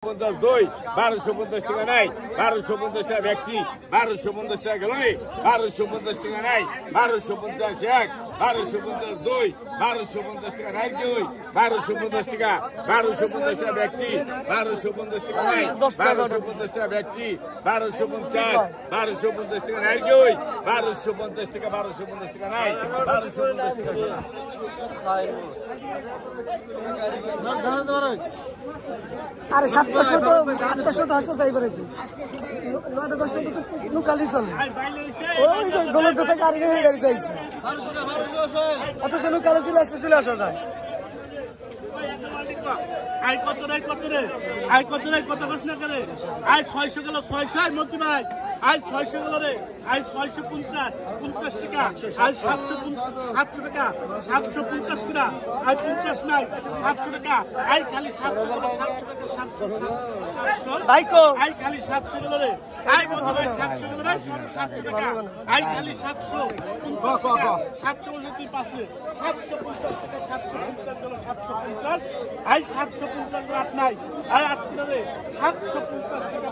2 1250 টাকা নাই 1250 টাকা ব্যক্তি 1250 টাকা গেল 1250 টাকা নাই 1250 এক 1250 2 1250 টাকা নাই কই 1250 টাকা 1250 টাকা ব্যক্তি 1250 টাকা নাই 1250 টাকা ব্যক্তি 1250 1250 টাকা নাই কই 1250 টাকা 1250 টাকা নাই 1250 আরে 700 তো 700 হাসপাতাল পেরেছি 9-10 তো লোকালি চলে ওই দলের তো গাড়ি নিয়ে গাড়িতে আইছে 1200 অত লোকালে চলে আসা যায় আই কত রে কত প্রশ্ন করে আই 600 গেল 600 মধ্যে ভাই আই 600 গেল রে আই 650 টাকা আই 700 টাকা 750 টাকা আই 50 নাই 700 টাকা আই খালি 700 টাকা 700 ভাই কো আই খালি 700 গেল রে আই মধ্যে ভাই 700 গেল রে 700 টাকা আই খালি 700 বলে তুই পাশে 750 টাকা 750 গেল 750 আই 750 রাত নাই আই 8 রে 750 টাকা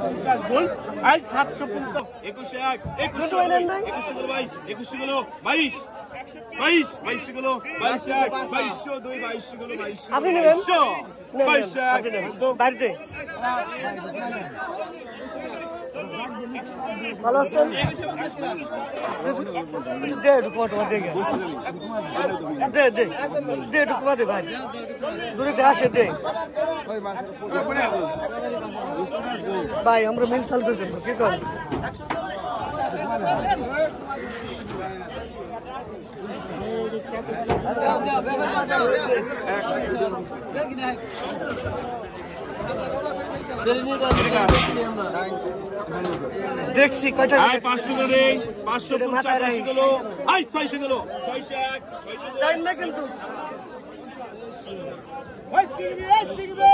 50 বল আই 750 21 21 গেল ভাই 21 গেল 22 গেল 22 2 22 গেল 22 আপনি নেবেন 22 বাড়িতে ভালো আছেন দে ফটো দে ঢুকমা দে ভাই দূরে আসে দে ভাই আমরা মিল চাল করে দেবো কি কর দেখছি কয়টা 500 রে 550 গেল আই 600 গেল 600 টাইম না কিন্তু ওই সিগবে